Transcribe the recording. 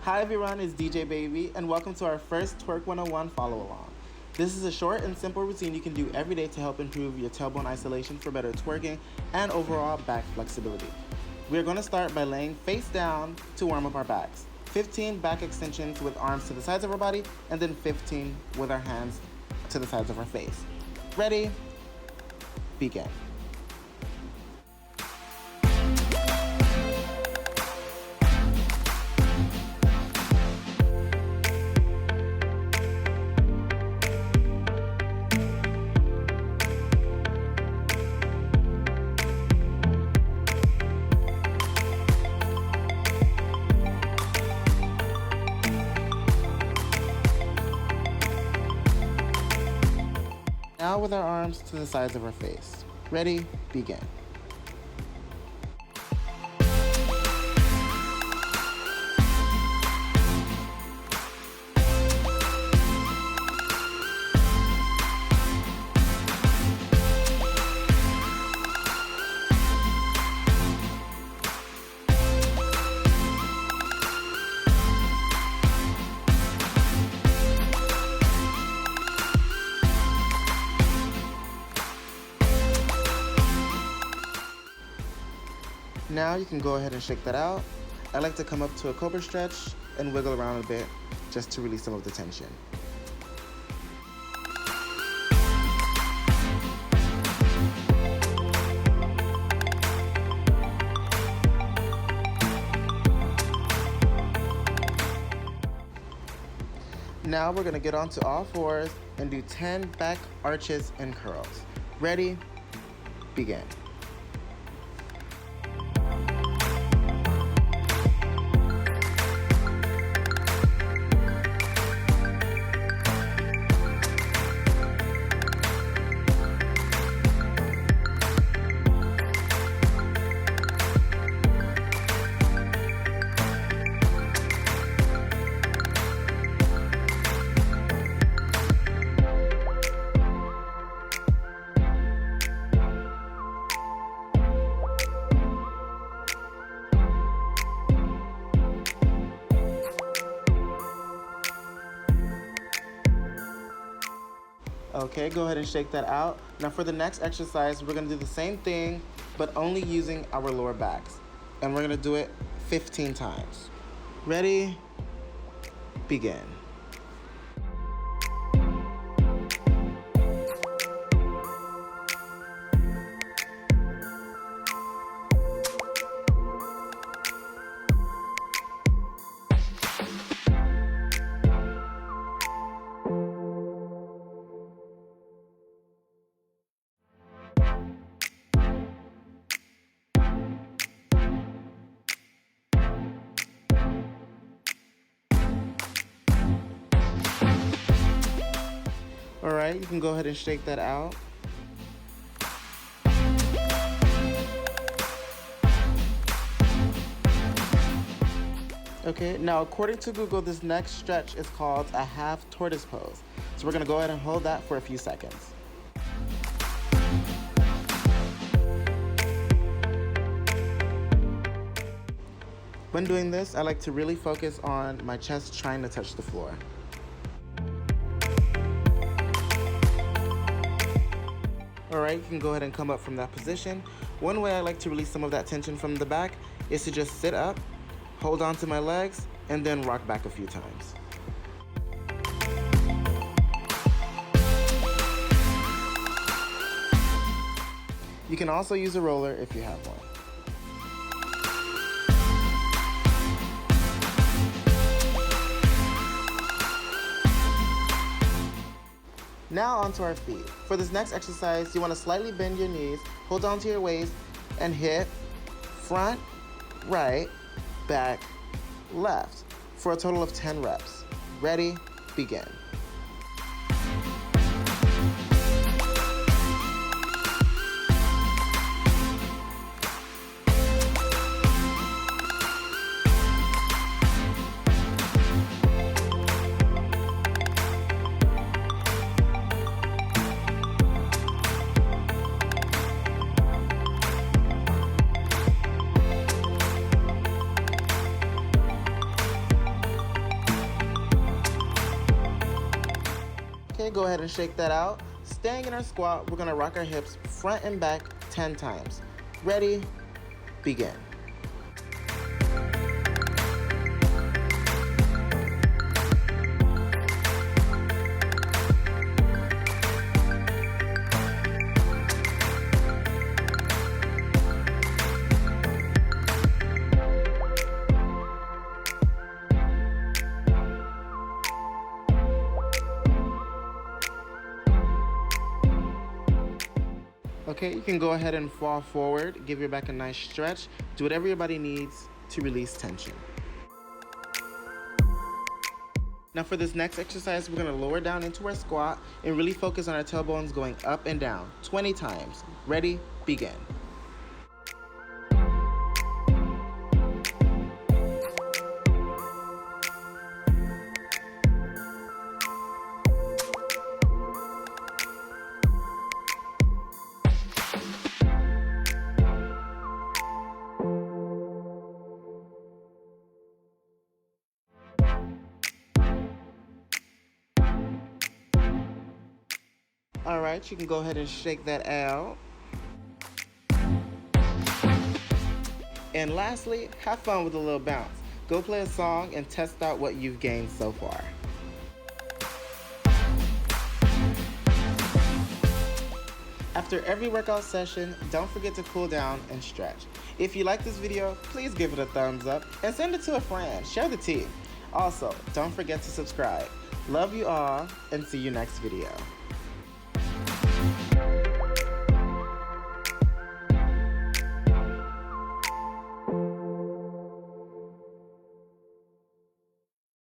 Hi everyone, it's DJ Baby, and welcome to our first Twerk 101 follow-along. This is a short and simple routine you can do every day to help improve your tailbone isolation for better twerking and overall back flexibility. We are going to start by laying face down to warm up our backs. 15 back extensions with arms to the sides of our body, and then 15 with our hands to the sides of our face. Ready? Begin. Now with our arms to the sides of our face. Ready? Begin. Now you can go ahead and shake that out. I like to come up to a Cobra Stretch and wiggle around a bit just to release some of the tension. Now we're gonna get onto all fours and do 10 back arches and curls. Ready? Begin. Okay, go ahead and shake that out. Now for the next exercise, we're gonna do the same thing, but only using our lower backs. And we're gonna do it 15 times. Ready? Begin. All right, you can go ahead and shake that out. Okay, now according to Google, this next stretch is called a half tortoise pose. So we're gonna go ahead and hold that for a few seconds. When doing this, I like to really focus on my chest trying to touch the floor. Alright, you can go ahead and come up from that position. One way I like to release some of that tension from the back is to just sit up, hold on to my legs, and then rock back a few times. You can also use a roller if you have one. Now onto our feet. For this next exercise, you want to slightly bend your knees, hold on to your waist, and hit front, right, back, left for a total of 10 reps. Ready? Begin. Okay, go ahead and shake that out. Staying in our squat, we're gonna rock our hips front and back 10 times. Ready, begin. Okay, you can go ahead and fall forward, give your back a nice stretch, do whatever your body needs to release tension. Now for this next exercise, we're gonna lower down into our squat and really focus on our tailbones going up and down, 20 times. Ready, begin. All right, you can go ahead and shake that out. And lastly, have fun with a little bounce. Go play a song and test out what you've gained so far. After every workout session, don't forget to cool down and stretch. If you like this video, please give it a thumbs up and send it to a friend. Share the tea. Also, don't forget to subscribe. Love you all and see you next video.